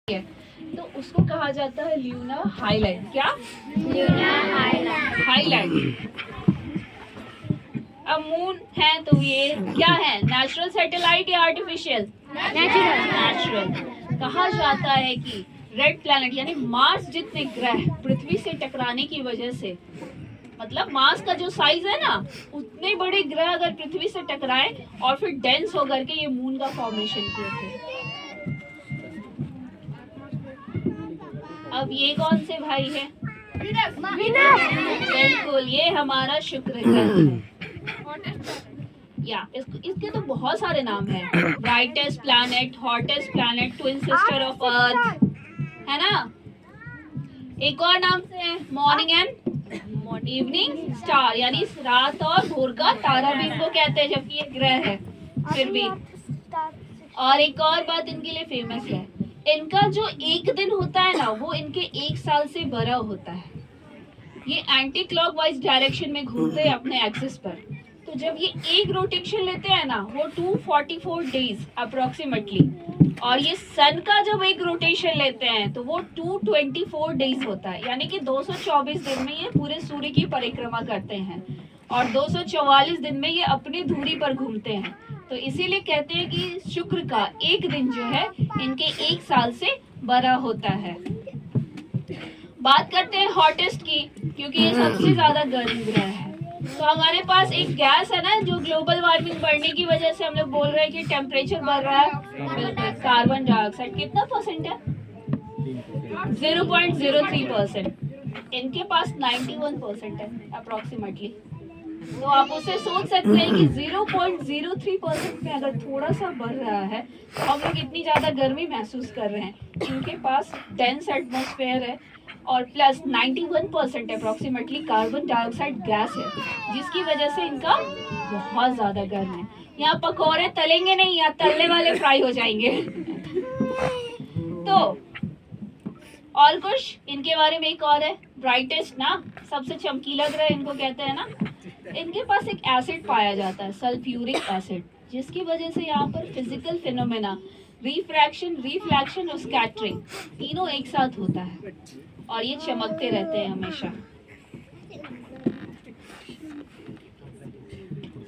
है तो उसको कहा जाता है ल्यूना हाईलैंड। क्या? Lunar highland. अब मून है तो ये क्या है, नेचुरल सैटेलाइट या आर्टिफिशियल? नेचुरल। कहा जाता है कि रेड प्लैनेट यानी मार्स जितने ग्रह पृथ्वी से टकराने की वजह से, मतलब मार्स का जो साइज है ना, उतने बड़े ग्रह अगर पृथ्वी से टकराए और फिर डेंस होकर के ये मून का फॉर्मेशन किए थे। अब ये कौन से भाई है? बिल्कुल, ये हमारा शुक्र ग्रह है। या इसके तो बहुत सारे नाम हैं। Brightest planet, hottest planet, twin sister of earth, है ना। एक और नाम से है मॉर्निंग एंड इवनिंग स्टार, यानी रात और भोर का तारा भी इनको कहते हैं, जबकि ये ग्रह है फिर भी। और एक और बात इनके लिए फेमस है, इनका जो एक दिन होता है ना, वो इनके एक साल से बड़ा होता है। ये एंटी क्लॉकवाइज डायरेक्शन में घूमते हैं अपने एक्सिस पर। तो जब ये एक रोटेशन लेते हैं ना, वो 244 डेज अप्रोक्सीमेटली, और ये सन का जब एक रोटेशन लेते हैं तो वो 224 डेज होता है, यानी कि 224 दिन में ये पूरे सूर्य की परिक्रमा करते हैं और 244 दिन में ये अपनी धुरी पर घूमते हैं। तो इसीलिए कहते हैं कि शुक्र का एक दिन जो है इनके एक साल से बड़ा होता है। बात करते हैं हॉटेस्ट की, क्योंकि ये सबसे ज्यादा गर्म ग्रह है। तो हमारे पास एक गैस है ना, जो ग्लोबल वार्मिंग बढ़ने की वजह से हम लोग बोल रहे हैं कि टेम्परेचर बढ़ रहा है, बिल्कुल, कार्बन डाइऑक्साइड। कितना परसेंट है? 0.03%। इनके पास 91% है अप्रोक्सीमेटली। तो आप उससे सोच सकते हैं कि 0.03% में अगर थोड़ा सा बढ़ रहा है तो हम लोग इतनी ज्यादा गर्मी महसूस कर रहे हैं। इनके पास डेंस एटमॉस्फेयर है और plus 91% approximately carbon dioxide gas है, जिसकी वजह से इनका बहुत ज्यादा गर्म है। यहाँ पकौड़े तलेंगे नहीं, यहाँ तलने वाले फ्राई हो जाएंगे। तो और कुछ इनके बारे में एक और है, ब्राइटेस्ट ना, सबसे चमकीला ग्रह इनको कहते हैं ना। इनके पास एक एसिड पाया जाता है, सल्फ्यूरिक एसिड, जिसकी वजह से यहाँ पर फिजिकल फिनोमेना, रिफ्रैक्शन, रिफ्लेक्शन और स्कैटरिंग तीनों एक साथ होता है और ये चमकते रहते हैं हमेशा।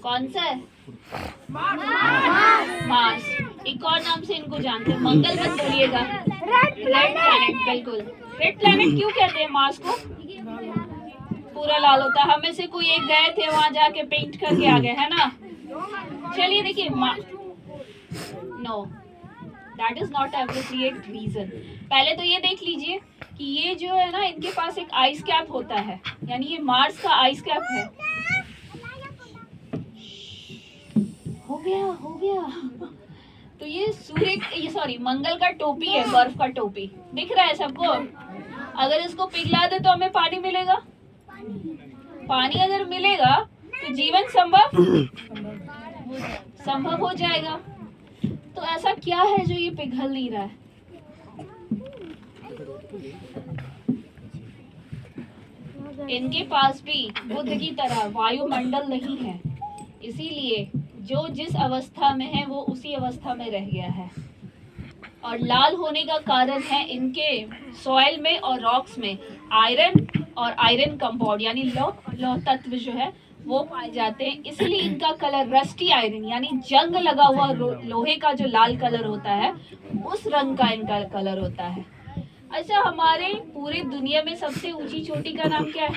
कौन सा है? मार्स। एक और नाम से इनको जानते हैं, मंगल मत बोलिएगा, रेड प्लैनेट। बिल्कुल, रेड प्लैनेट क्यों कहते हैं मार्स को? पूरा लाल होता है। हमें से कोई एक गए थे वहां जाके पेंट करके आ गए, है ना। चलिए देखिए, no, that is not appropriate reason. पहले तो ये देख लीजिए कि ये जो है ना, इनके पास एक आइस कैप होता है, यानी ये मार्स का आइस कैप है। हो गया। तो ये सॉरी, मंगल का टोपी है, बर्फ का टोपी, दिख रहा है सबको। अगर इसको पिघला दे तो हमें पानी मिलेगा। पानी अगर मिलेगा तो जीवन संभव हो जाएगा। तो ऐसा क्या है जो ये पिघल नहीं रहा है? इनके पास भी बुध की तरह वायुमंडल नहीं है, इसीलिए जो जिस अवस्था में है वो उसी अवस्था में रह गया है। और लाल होने का कारण है इनके सॉइल में और रॉक्स में आयरन और आयरन कंपाउंड, यानी लौह तत्व जो है वो पाए जाते हैं। इसलिए इनका कलर रस्टी आयरन, यानी जंग लगा हुआ लोहे का जो लाल कलर होता है, उस रंग का इनका कलर होता है। अच्छा, हमारे पूरी दुनिया में सबसे ऊंची चोटी का नाम क्या है?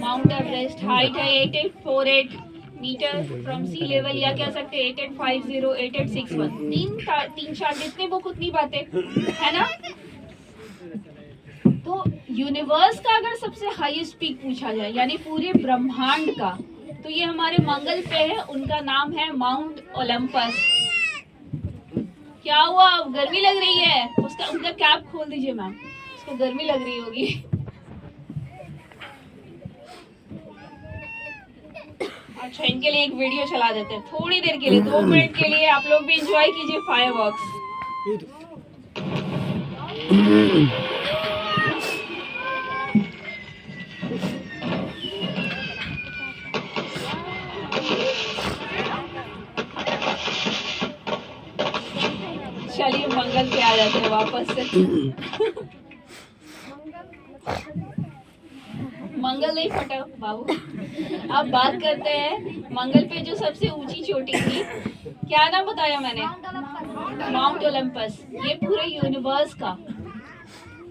Mount Everest. हाइट है 8848 मीटर फ्रॉम सी लेवल, या कह सकते हैं 8850, 8861। तीन चार जितने बुक उतनी बातें, है ना। तो यूनिवर्स का अगर सबसे हाईएस्ट पीक पूछा जाए, यानी पूरे ब्रह्मांड का, तो ये हमारे मंगल पे है। उनका नाम है माउंट ओलंपस। क्या हुआ, गर्मी लग रही है? उनका कैप खोल दीजिए मैम, उसको गर्मी लग रही होगी। अच्छा, इनके लिए एक वीडियो चला देते हैं थोड़ी देर के लिए, 2 मिनट के लिए। आप लोग भी एंजॉय कीजिए फायरवर्क्स। चलिए मंगल पे आ जाते हैं वापस से। मंगल नहीं फटा बाबू। अब बात करते हैं मंगल पे जो सबसे ऊंची चोटी थी, क्या नाम बताया मैंने? Mount Olympus. ये पूरे यूनिवर्स का,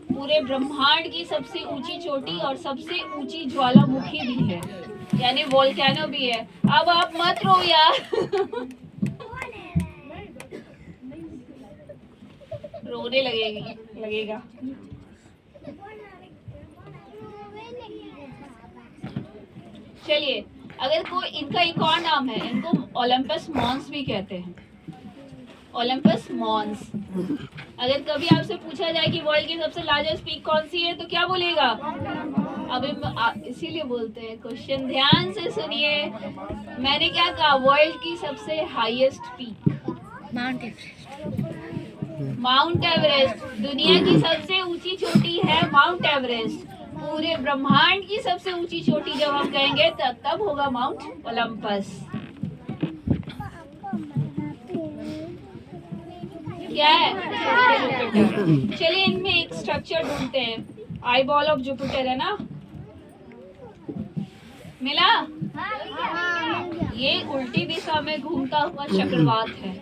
पूरे ब्रह्मांड की सबसे ऊंची चोटी और सबसे ऊंची ज्वालामुखी भी है, यानी वोल्केनो भी है। अब आप मत रो यार। रोने लगेगा। चलिए, अगर कोई इनका एक और नाम है, इनको ओलंपस मॉन्स भी कहते हैं। Olympus Mons. अगर कभी आपसे पूछा जाए कि वर्ल्ड की सबसे लार्जेस्ट पीक कौन सी है तो क्या बोलेगा? अभी इसीलिए बोलते हैं क्वेश्चन ध्यान से सुनिए। मैंने क्या कहा? वर्ल्ड की सबसे हाईएस्ट पीक माउंट एवरेस्ट। दुनिया की सबसे ऊंची चोटी है माउंट एवरेस्ट। पूरे ब्रह्मांड की सबसे ऊंची चोटी जब हम कहेंगे तब होगा माउंट ओलंपस। क्या है? जुपिटर। चलिए इनमें एक स्ट्रक्चर ढूंढते हैं। आई बॉल ऑफ जुपिटर है ना, मिला? ये उल्टी दिशा में घूमता हुआ चक्रवात है,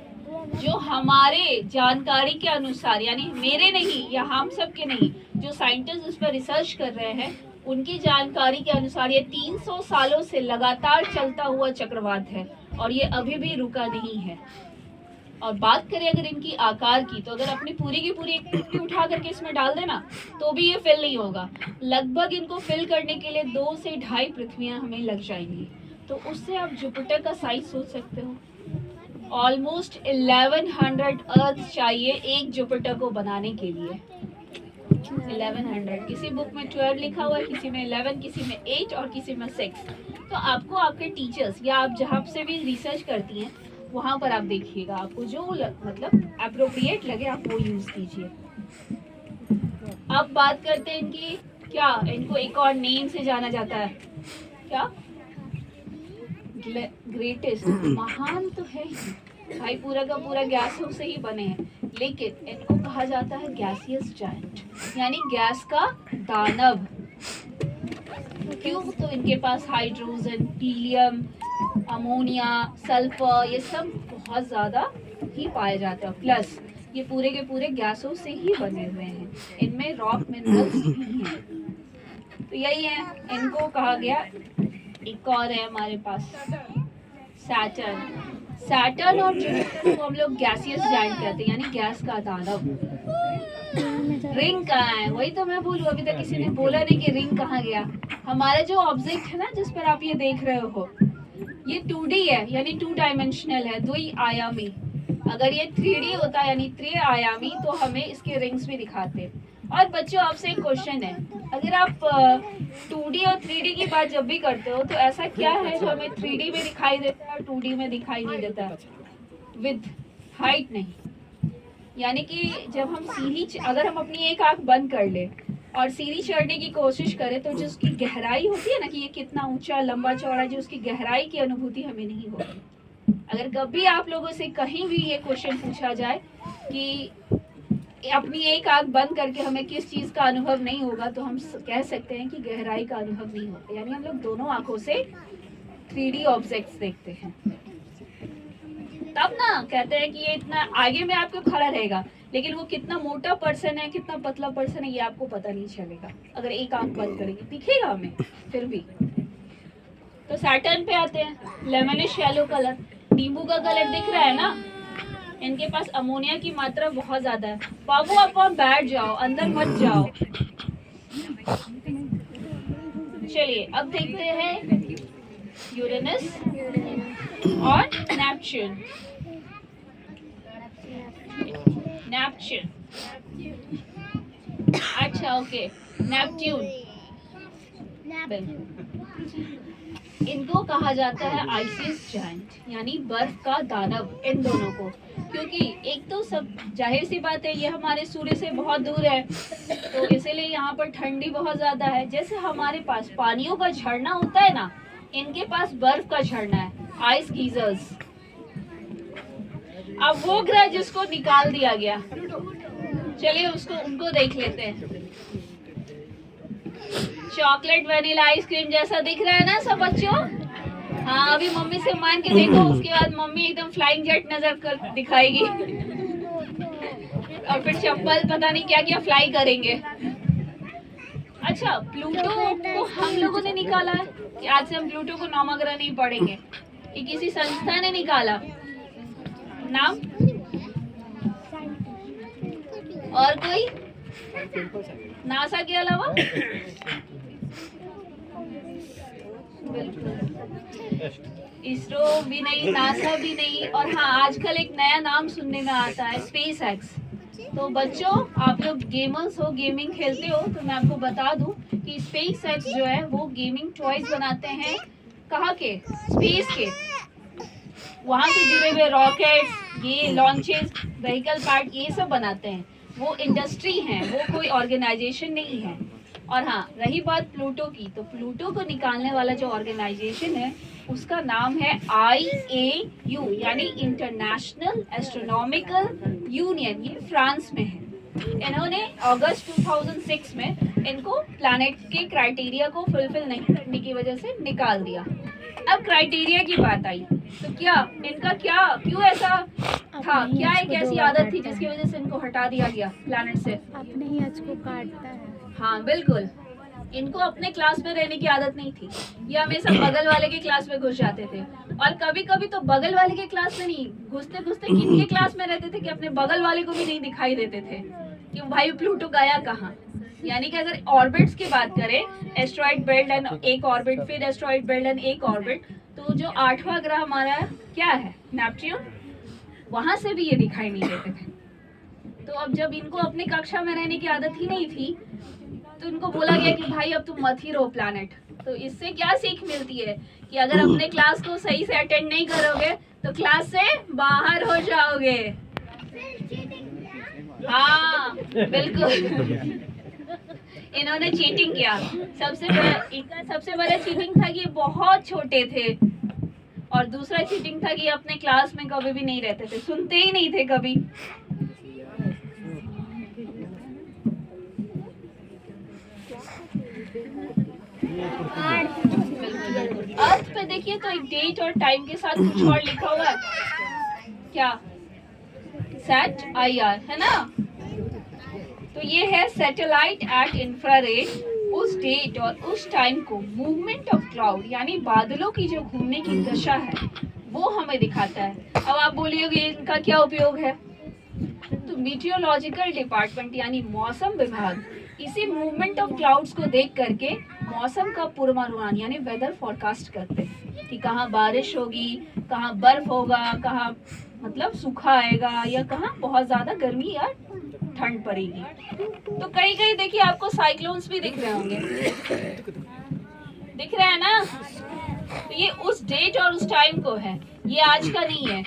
जो हमारे जानकारी के अनुसार, यानी मेरे नहीं या हम सब के नहीं, जो साइंटिस्ट इस पर रिसर्च कर रहे हैं उनकी जानकारी के अनुसार ये 300 सालों से लगातार चलता हुआ चक्रवात है और ये अभी भी रुका नहीं है। और बात करें अगर इनकी आकार की, तो अगर अपनी पूरी की पूरी एक पृथ्वी उठा करके इसमें डाल देना तो भी ये फिल नहीं होगा। लगभग इनको फिल करने के लिए 2 से 2.5 पृथ्वियां हमें लग जाएंगी। तो उससे आप जुपिटर का साइज सोच सकते हो। ऑलमोस्ट 1100 अर्थ चाहिए एक जुपिटर को बनाने के लिए। 1100, किसी बुक में 12 लिखा हुआ है, किसी में 11, किसी में 8 और किसी में 6। तो आपको आपके टीचर्स या आप जहाँ से भी रिसर्च करती हैं वहां पर आप देखिएगा, आपको जो मतलब अप्रोप्रिएट लगे आप वो यूज कीजिए। अब बात करते हैं इनकी, क्या इनको एक और नेम से जाना जाता है, क्या? ग्रेटेस्ट। महान तो है ही भाई, पूरा का पूरा गैसों से ही बने हैं, लेकिन इनको कहा जाता है गैसियस जायंट, यानी गैस का दानव। क्यों? तो इनके पास हाइड्रोजन, हीलियम, अमोनिया, सल्फर, ये सब बहुत ज़्यादा ही पाए जाते हैं। प्लस ये पूरे के पूरे गैसों से ही बने हुए हैं, इनमें रॉक मिनरल्स भी हैं। तो यही है, इनको कहा गया। एक और है हमारे पास सैटर्न। सैटर्न और जुपिटर को हम लोग गैसियस जायंट कहते हैं, यानी गैस का दानव। रिंग कहाँ है? वही तो मैं बोलूँ, अभी तक किसी ने बोला नहीं कि रिंग कहाँ गया। हमारा जो ऑब्जेक्ट है ना जिस पर आप ये देख रहे हो, ये 2D है, यानी 2 डायमेंशनल है, 2 आयामी। अगर ये 3D होता यानी 3 आयामी तो हमें इसके रिंग्स भी दिखाते। और बच्चों आपसे एक क्वेश्चन है, अगर आप 2D और 3D की बात जब भी करते हो तो ऐसा क्या है जो हमें 3D में दिखाई देता है और 2D में दिखाई नहीं देता? विद हाइट नहीं। यानी कि जब हम सीढ़ी, अगर हम अपनी एक आंख बंद कर ले और सीढ़ी चढ़ने की कोशिश करें तो जो उसकी गहराई होती है ना कि ये कितना ऊंचा लंबा चौड़ा, जो उसकी गहराई की अनुभूति हमें नहीं होगी। अगर कभी आप लोगों से कहीं भी ये क्वेश्चन पूछा जाए कि अपनी एक आंख बंद करके हमें किस चीज का अनुभव नहीं होगा, तो हम कह सकते हैं कि गहराई का अनुभव नहीं होता। यानी हम लोग दोनों आंखों से 3D ऑब्जेक्ट्स देखते हैं, तब ना कहते हैं कि ये इतना आगे में आपको खड़ा रहेगा, लेकिन वो कितना मोटा पर्सन है, कितना पतला पर्सन है, ये आपको पता नहीं चलेगा अगर एक आंख बंद करेंगे, दिखेगा हमें फिर भी। तो सैटर्न पे आते हैं। लेमनिश येलो कलर, नींबू का कलर दिख रहा है ना, इनके पास अमोनिया की मात्रा बहुत ज्यादा है। बाबू आप वहाँ बैठ जाओ, अंदर मत जाओ। चलिए अब देखते हैं यूरेनस और नेपच्यून। नेपच्यून, अच्छा ओके, नेपट्यून। इनको कहा जाता है आइसिस जायंट, यानी बर्फ का दानव इन दोनों को। क्योंकि एक तो सब जाहिर सी बात है ये हमारे सूर्य से बहुत दूर है, तो इसीलिए यहाँ पर ठंडी बहुत ज्यादा है। जैसे हमारे पास पानियों का झरना होता है ना, इनके पास बर्फ का झरना है, आइस गीजर्स। अब वो ग्रह जिसको निकाल दिया गया, चलिए उसको उनको देख लेते हैं। चॉकलेट वेनिला आइसक्रीम जैसा दिख रहा है ना सब बच्चों? हाँ, अभी मम्मी से मान के देखो, उसके बाद मम्मी एकदम फ्लाइंग जेट नजर कर दिखाएगी और फिर चप्पल पता नहीं क्या क्या फ्लाई करेंगे। अच्छा, प्लूटो को हम लोगों ने निकाला है कि आज से हम प्लूटो को नामकरण नहीं पढ़ेंगे, ये किसी संस्था ने निकाला नाम? और कोई नासा के अलावा? इसरो भी नहीं, नासा भी नहीं, और हाँ आजकल एक नया नाम सुनने में आता है, स्पेस एक्स। तो बच्चों, आप लोग गेमर्स हो, गेमिंग खेलते हो, तो मैं आपको बता दूं कि स्पेस एक्स जो है वो गेमिंग टॉयज बनाते हैं। कहाँ के? स्पेस के। वहां से जुड़े हुए रॉकेट्स, ये लॉन्चेस, व्हीकल पार्ट, ये सब बनाते हैं। वो इंडस्ट्री है, वो कोई ऑर्गेनाइजेशन नहीं है। और हाँ, रही बात प्लूटो की, तो प्लूटो को निकालने वाला जो ऑर्गेनाइजेशन है उसका नाम है IAU, यानी इंटरनेशनल एस्ट्रोनॉमिकल यूनियन। ये फ्रांस में है। इन्होंने अगस्त 2006 में इनको प्लैनेट के क्राइटेरिया को फुलफिल नहीं करने की वजह से निकाल दिया। अब क्राइटेरिया की बात आई, तो क्या इनका क्या, क्यों ऐसा था, क्या एक ऐसी आदत थी जिसकी वजह से इनको हटा दिया गया प्लैनेट से? अपने ही आज को काटता है। हाँ बिल्कुल, इनको अपने क्लास में रहने की आदत नहीं थी, ये हमेशा बगल वाले के क्लास में घुस जाते थे। और कभी कभी तो बगल वाले के क्लास में नहीं घुसते घुसते किनके क्लास में रहते थे कि अपने बगल वाले को भी नहीं दिखाई देते थे कि भाई प्लूटो गया कहाँ। यानी कि अगर ऑर्बिट्स की बात करें, एस्ट्रॉइड बेल्ट एंड एक ऑर्बिट, फिर एस्ट्रॉइड बेल्ट एंड एक ऑर्बिट, तो जो 8वां ग्रह हमारा क्या है, नेपच्यून, वहां से भी ये दिखाई नहीं देते थे। तो अब जब इनको अपने कक्षा में रहने की आदत ही नहीं थी, तो इनको बोला गया कि भाई अब तुम मत ही रहो प्लैनेट। तो इससे क्या सीख मिलती है कि अगर अपने क्लास को सही से अटेंड नहीं करोगे तो क्लास से बाहर हो जाओगे। हाँ बिल्कुल, इन्होंने चीटिंग किया। इनका सबसे बड़ा चीटिंग था कि ये बहुत छोटे थे, और दूसरा चीटिंग था कि अपने क्लास में कभी भी नहीं रहते थे, सुनते ही नहीं थे कभी। अर्थ पे देखिए तो एक डेट और टाइम के साथ कुछ और लिखा हुआ है, क्या? सेट IR है ना? तो ये है सैटेलाइट एट इंफ्रारेड। उस डेट और उस टाइम को मूवमेंट ऑफ क्लाउड, यानी बादलों की जो घूमने की दशा है, वो हमें दिखाता है। अब आप बोलिएगे इनका क्या उपयोग है? तो मीटियोलॉजिकल डिपार्टमेंट यानी मौसम विभाग इसी मूवमेंट ऑफ क्लाउड्स को देख करके मौसम का पूर्वानुमान यानी वेदर फोरकास्ट करते हैं कि कहाँ बारिश होगी, कहाँ बर्फ होगा, कहाँ मतलब सूखा आएगा, या कहाँ बहुत ज्यादा गर्मी या ठंड पड़ेगी। तो कहीं कहीं देखिए आपको साइक्लोन्स भी दिख रहे होंगे, दिख रहे हैं ना? तो ये उस डेट और उस टाइम को है, ये आज का नहीं है।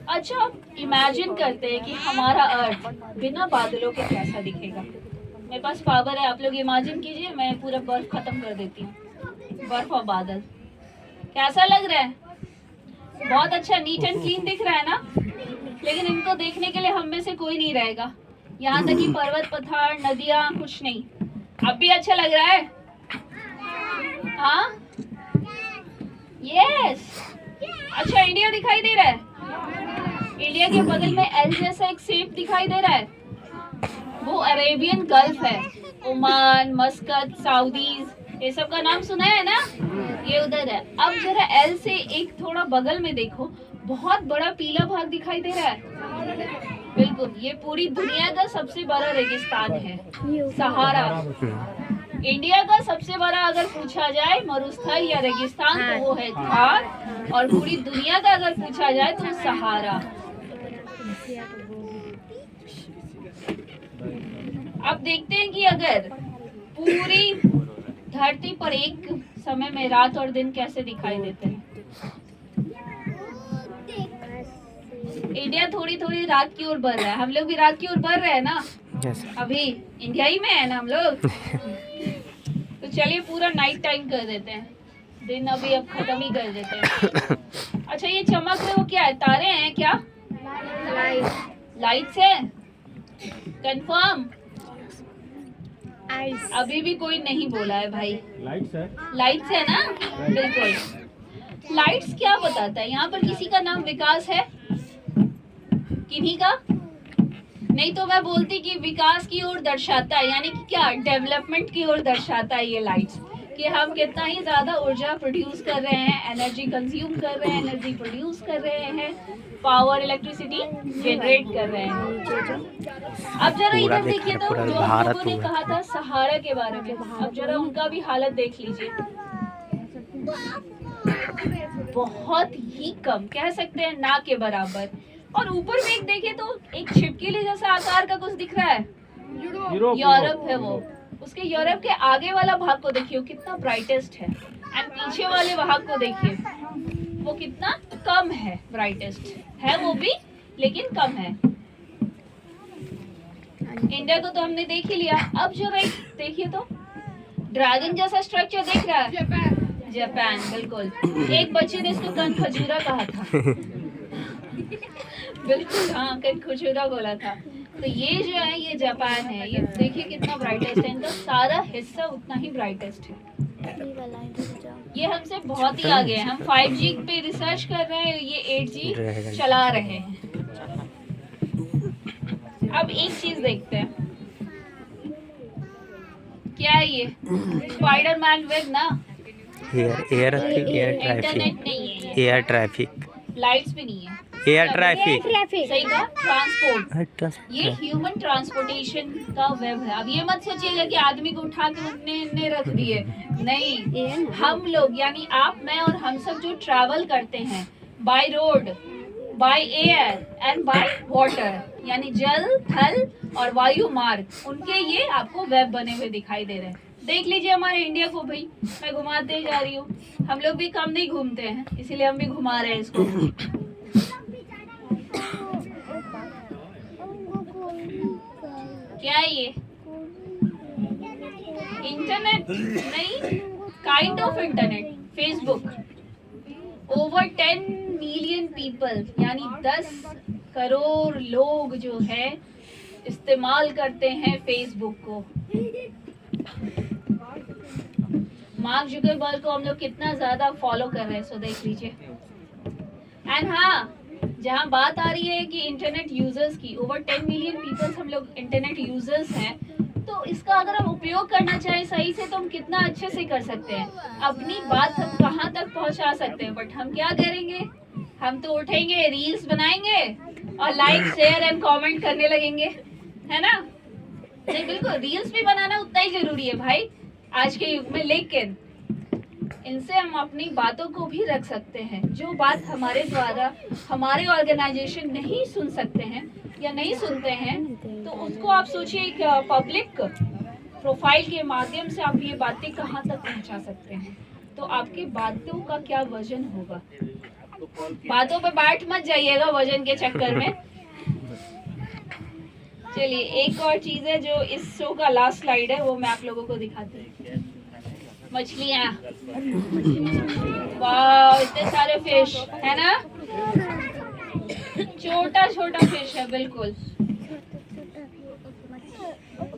अच्छा, इमेजिन करते हैं कि हमारा अर्थ बिना बादलों के कैसा दिखेगा। मेरे पास पावर है, आप लोग इमेजिन कीजिए, मैं पूरा बर्फ खत्म कर देती हूँ। बर्फ और बादल कैसा लग रहा है? बहुत अच्छा, नीट एंड क्लीन दिख रहा है ना? लेकिन इनको देखने के लिए हम में से कोई नहीं रहेगा, यहाँ तक कि पर्वत, पठार, नदियाँ, कुछ नहीं। अब भी अच्छा लग रहा है? हाँ, यस। अच्छा, इंडिया दिखाई दे रहा है? इंडिया के बगल में एल जैसा एक शेप दिखाई दे रहा है, वो अरेबियन गल्फ है। ओमान, मस्कत, सऊदीज, ये सब का नाम सुना है ना? ये उधर है। अब जरा एल से एक थोड़ा बगल में देखो, बहुत बड़ा पीला भाग दिखाई दे रहा है। बिल्कुल, ये पूरी दुनिया का सबसे बड़ा रेगिस्तान है, सहारा। इंडिया का सबसे बड़ा अगर पूछा जाए मरुस्थल या रेगिस्तान तो वो है थार, और पूरी दुनिया का अगर पूछा जाए तो सहारा। अब देखते हैं कि अगर पूरी धरती पर एक समय में रात और दिन कैसे दिखाई देते हैं। इंडिया थोड़ी थोड़ी रात की ओर बढ़ रहा है, हम लोग भी रात की ओर बढ़ रहे हैं ना? अभी इंडिया ही में है ना हम लोग। तो चलिए पूरा नाइट टाइम कर देते हैं, दिन अभी अब खत्म ही कर देते हैं। अच्छा, ये चमक में वो क्या है, तारे हैं क्या? लाइट्स है, कंफर्म? आइस। अभी भी कोई नहीं बोला है भाई। लाइट्स है। लाइट्स है ना? बिल्कुल। लाइट्स क्या बताता है? यहाँ पर किसी का नाम विकास है? किन्हीं का? नहीं तो मैं बोलती कि विकास की ओर दर्शाता है, यानी कि क्या, डेवलपमेंट की ओर दर्शाता है ये लाइट्स, कि हम कितना ही ज्यादा ऊर्जा प्रोड्यूस कर रहे हैं, एनर्जी कंज्यूम कर रहे हैं, एनर्जी प्रोड्यूस कर रहे हैं, पावर इलेक्ट्रिसिटी जनरेट कर रहे हैं। अब जरा इधर देखिए तो, जो हम लोगों ने कहा था सहारा के बारे में, अब जरा उनका भी हालत देख लीजिए। बहुत ही कम, कह सकते हैं ना के बराबर। और ऊपर में एक देखे तो एक छिपकली जैसा आकार का कुछ दिख रहा है, यूरोप है वो। उसके यूरोप के आगे वाला भाग को देखिए कितना ब्राइटेस्ट है, एंड पीछे वाले भाग को देखिए वो कितना कम है, ब्राइटेस्ट है वो भी लेकिन कम है। इंडिया को तो हमने देख ही लिया। अब जो देखिए तो ड्रैगन जैसा स्ट्रक्चर दिख रहा है, जापान, बिल्कुल। एक बच्चे ने इसको कन खजूरा कहा था। बिल्कुल, हाँ, कन खजूरा बोला था। तो ये जो है ये जापान है, ये देखिए कितना ब्राइटेस्ट है, इनका सारा हिस्सा उतना ही ब्राइटेस्ट है। ये हमसे बहुत ही आगे है। हम 5G पे रिसर्च कर रहे हैं, ये 8G चला रहे हैं। अब एक चीज देखते हैं, क्या है ये? स्पाइडरमैन वेब ना? एयर इंटरनेट नहीं है ये, एयर ट्रैफिक, लाइट्स भी नहीं है, एयर ट्रैफिक, सही कहा, ट्रांसपोर्ट। ये ह्यूमन ट्रांसपोर्टेशन का वेब है। अब ये मत सोचिएगा कि आदमी को उठा के उनने रख दिए, नहीं। हम लोग यानी आप, मैं और हम सब जो ट्रैवल करते हैं by road, by air and by water, यानी जल, थल और वायु मार्ग, उनके ये आपको वेब बने हुए दिखाई दे रहे हैं। देख लीजिए हमारे इंडिया को भाई, मैं घुमाते जा रही हूँ। हम लोग भी कम नहीं घूमते हैं, इसीलिए हम भी घुमा रहे हैं इसको। क्या है ये? इंटरनेट नहीं, kind of internet, Facebook. Over 10 million people यानी 10 करोड़ लोग जो है इस्तेमाल करते हैं फेसबुक को। मार्क जुकरबर्ग को हम लोग कितना ज्यादा फॉलो कर रहे हैं, सो देख लीजिए। एंड हाँ, जहाँ बात आ रही है कि इंटरनेट यूजर्स की, ओवर 10 मिलियन पीपल्स हम लोग इंटरनेट यूजर्स हैं, तो इसका अगर हम उपयोग करना चाहें सही से तो हम कितना अच्छे से कर सकते हैं, अपनी बात हम कहाँ तक पहुँचा सकते हैं। बट हम क्या करेंगे? हम तो उठेंगे, रील्स बनाएंगे और लाइक, शेयर एंड कमेंट करने लगेंगे, है ना? नहीं, बिल्कुल, रील्स भी बनाना उतना ही जरूरी है भाई आज के युग में, लेकिन इनसे हम अपनी बातों को भी रख सकते हैं। जो बात हमारे द्वारा हमारे ऑर्गेनाइजेशन नहीं सुन सकते हैं या नहीं सुनते हैं, तो उसको आप सोचिए एक पब्लिक प्रोफाइल के माध्यम से आप ये बातें कहाँ तक पहुँचा सकते हैं। तो आपकी बातों का क्या वजन होगा? बातों पे बैठ मत जाइएगा वजन के चक्कर में। चलिए, एक और चीज है जो इस शो का लास्ट स्लाइड है, वो मैं आप लोगों को दिखाती हूँ। मछलियाँ, वाह, इतने सारे फिश है ना, छोटा छोटा फिश है, बिल्कुल।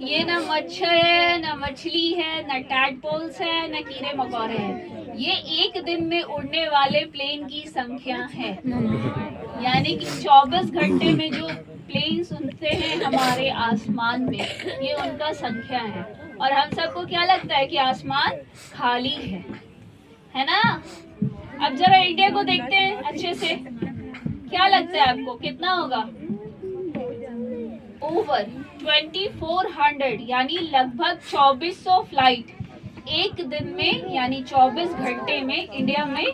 ये ना मच्छर है, ना मछली है, ना टैडपोल्स है, ना कीड़े मकोड़े हैं। ये एक दिन में उड़ने वाले प्लेन की संख्या है, यानी कि 24 घंटे में जो प्लेन सुनते हैं हमारे आसमान में, ये उनका संख्या है। और हम सबको क्या लगता है कि आसमान खाली है ना? अब जरा इंडिया को देखते हैं अच्छे से, क्या लगता है आपको कितना होगा? ओवर 2400 यानी लगभग 2400 फ्लाइट एक दिन में यानी 24 घंटे में इंडिया में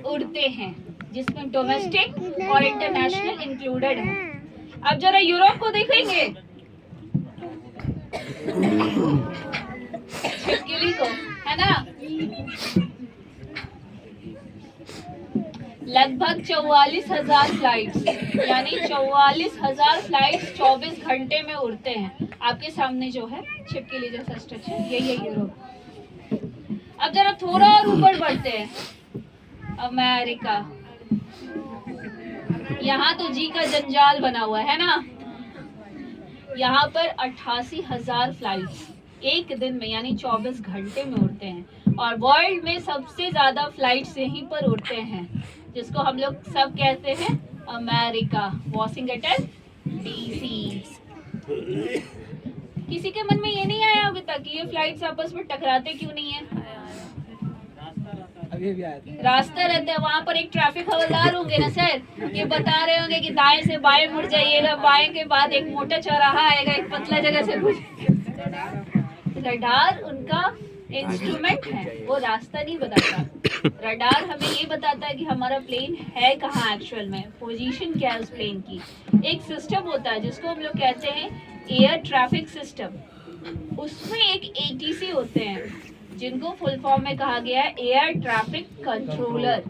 उड़ते हैं, जिसमें डोमेस्टिक और इंटरनेशनल इंक्लूडेड है। अब जरा यूरोप को देखेंगे, छिपकली को, है ना? लगभग 44,000 फ्लाइट्स यानी 44,000 फ्लाइट्स 24 घंटे में उड़ते हैं। आपके सामने जो है छिपकली जैसा स्ट्रक्चर, यही है यूरोप। अब जरा थोड़ा और ऊपर बढ़ते हैं, अमेरिका। यहाँ तो जी का जंजाल बना हुआ है ना, यहाँ पर 88,000 फ्लाइट्स एक दिन में यानी 24 घंटे में उड़ते हैं और वर्ल्ड में सबसे ज्यादा फ्लाइट्स यहीं पर उड़ते हैं, जिसको हम लोग सब कहते हैं अमेरिका, वॉशिंगटन डीसी। किसी के मन में ये नहीं आया अभी तक कि ये फ्लाइट्स आपस में टकराते क्यों नहीं है? रास्ता रहता है, वहाँ पर एक ट्रैफिक हवलदार होंगे ना सर, ये बता रहे होंगे कि दाएं से बाएं मुड़ जाइएगा, बाएं के बाद एक मोटा चौराहा आएगा, एक पतला जगह से रडार उनका इंस्ट्रूमेंट है, वो रास्ता नहीं बताता। रडार हमें ये बताता है कि हमारा प्लेन है कहाँ, एक्चुअल में पोजीशन क्या है उस प्लेन की। एक सिस्टम होता है जिसको हम लोग कहते हैं एयर ट्रैफिक सिस्टम, उसमें एक ATC होते हैं जिनको फुल फॉर्म में कहा गया है एयर ट्रैफिक कंट्रोलर।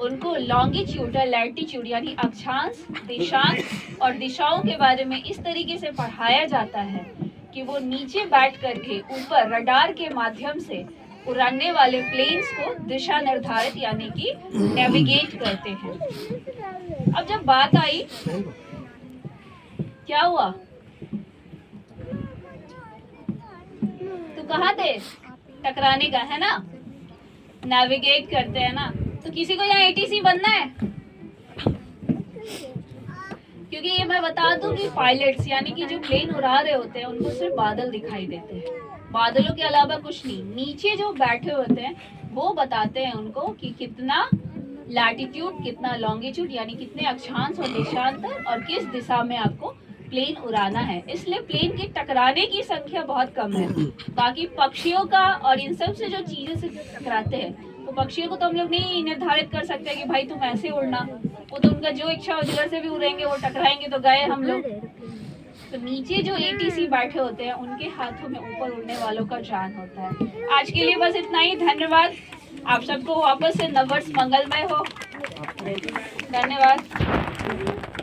उनको लॉन्गिट्यूड और लैटिट्यूड यानी अक्षांश, दिशांश और दिशाओं के बारे में इस तरीके से पढ़ाया जाता है कि वो नीचे बैठ करके ऊपर रडार के माध्यम से उड़ाने वाले प्लेन्स को दिशा निर्धारित यानी कि नेविगेट करते हैं। अब जब बात आई, क्या हुआ? तू कहाँ थे? टकराने का है ना, नेविगेट करते हैं ना। तो किसी को यहाँ ATC बनना है? क्योंकि ये मैं बता दूं कि पायलट्स यानी कि जो प्लेन उड़ा रहे होते हैं उनको सिर्फ बादल दिखाई देते हैं, बादलों के अलावा कुछ नहीं। नीचे जो बैठे होते हैं वो बताते हैं उनको कि कितना लैटिट्यूड, कितना लॉन्गिट्यूड यानी कितने अक्षांश और देशांतर और किस दिशा में आपको प्लेन उड़ाना है। इसलिए प्लेन के टकराने की संख्या बहुत कम है। बाकी पक्षियों का और इन सब से जो चीजें से टकराते हैं, तो पक्षियों को तो हम लोग नहीं निर्धारित कर सकते कि भाई तुम ऐसे उड़ना, वो तो उनका जो इच्छा हो जिधर से भी उड़ेंगे, वो टकराएंगे तो गए हम लोग। तो नीचे जो ATC बैठे होते हैं उनके हाथों में ऊपर उड़ने वालों का जान होता है। आज के लिए बस इतना ही, धन्यवाद। आप सबको वापस से नववर्ष मंगलमय हो। धन्यवाद।